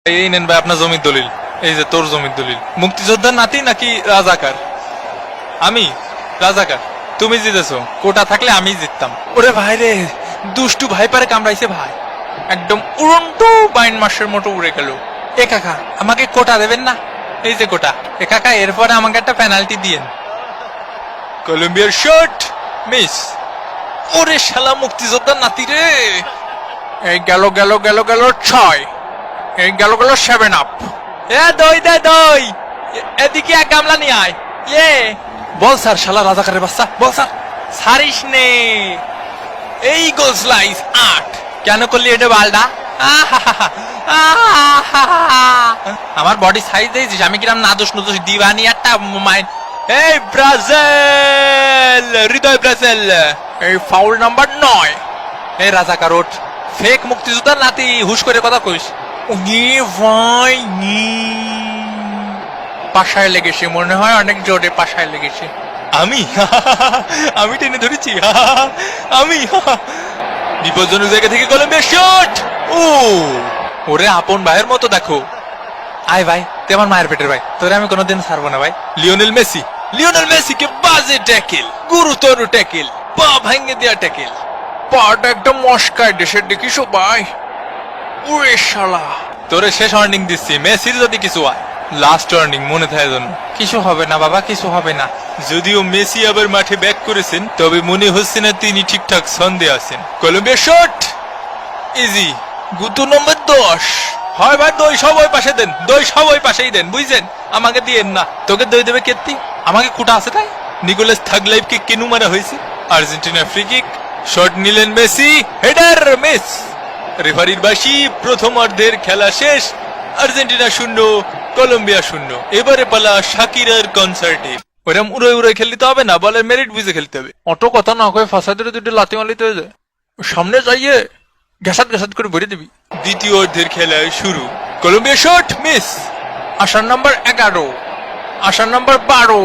এই নেন ভাই আপনার জমির দলিল। এই যে তোর জমির দলিল। মুক্তিযোদ্ধার নাতি নাকি রাজাকার? আমি রাজাকার। তুমি জিতেছো, কোটা থাকলে আমি জিততাম। ওরে ভাই রে, দুষ্টু ভাই পারে কামড়াইছে ভাই, একদম উড়ন্ত বাইন মাসের মতো উড়ে গেল। এ কাকা আমাকে কোটা দেবেন না? এই যে কোটা। এ কাকা এরপরে আমাকে একটা পেনাল্টি দিয়েন। কলম্বিয়ার শট মিস। ওরে শালা মুক্তিযোদ্ধার নাতি রে। এই গেল গেল গেল গেল 6, এই গেল গেল 7 আপ। এ দই দে দই, এদিকে এক গামলা নিয়ে আয়। ইয়ে বল স্যার, শালা রাজাকারের বাচ্চা, বল স্যার। সারিস নে। এই গোল স্লাইস 8। কেন করলি এটা বালডা? আমার বডি সাইজ দিয়েছিস, আমি কিরাম নাদোষ নদোষ দিবানি একটা মাইন। এই ব্রাজিল, হৃদয় ব্রাজিল। এই ফাউল নাম্বার 9। এই রাজাকার ওঠ, ফেক মুক্তিযোদ্ধার নাতি, হুশ করে কথা কইস। উনি ভাই পাশায় লেগেছে মনে হয়, অনেক জোরে পাশায় লেগেছে। আমি আমি টেনে ধরেছি। আমি বিপজ্জনক জায়গা থেকে কলম্বিয়া শট। ও ওরে আপন ভাইয়ের মতো দেখো। আয় ভাই, তুই আমার মায়ের পেটের ভাই, তোরে আমি কোনোদিন ছাড়বো না ভাই। লিওনেল মেসি, লিওনেল মেসিকে বাজে ট্যাকেল, গুরুতর ট্যাকেল, পা ভেঙে দেয়া ট্যাকেল, পাটা একদম মস্কায় দেশের দেখিস ভাই। ওরে শালা, তোরে শেষ ওয়ার্নিং দিচ্ছি, মেসির যদি কিছু হয় লাস্ট ওয়ার্নিং মনে থাকে যেন। কিছু হবে না বাবা, কিছু হবে না। যদিও মেসি আবার মাঠে ব্যাক করেছেন, তবে মনে হচ্ছে না তিনি ঠিকঠাক ছন্দে আছেন। কলম্বিয়া শট ইজি, গুতু নম্বর 10। হয় ভাই, দই সব ওই পাশে দেন, দই সব ওই পাশেই দেন, বুঝছেন? আমাকে দিয়েন না। তোকে দই দেবে কেত্তি, আমাকে কুটা আছে তাই। নিকোলাস থাগলাইভকে কেনু মারা হয়েছে। আর্জেন্টিনা ফ্রি কিক, শট নিলেন মেসি, হেডার মিস। রেফারির বাঁশি, প্রথম অর্ধের খেলা শেষ। Argentina 0, Colombia 0। এবারে পালা শাকিরার কনসার্টে। ওরম উড়ে উড়ে খেলতে হবে না, বলের মেরিট বুঝে খেলতে হবে। অত কথা না কয়ে ফাঁসা ধরে দুটো লাথি মালিতে হয়ে যায়। সামনে যাইয়ে ঘেসাত ঘেসাত করে ভরে দিবি। দ্বিতীয় অর্ধের খেলা শুরু। Colombia shot miss. আসার নাম্বার 11, আসার নাম্বার 12।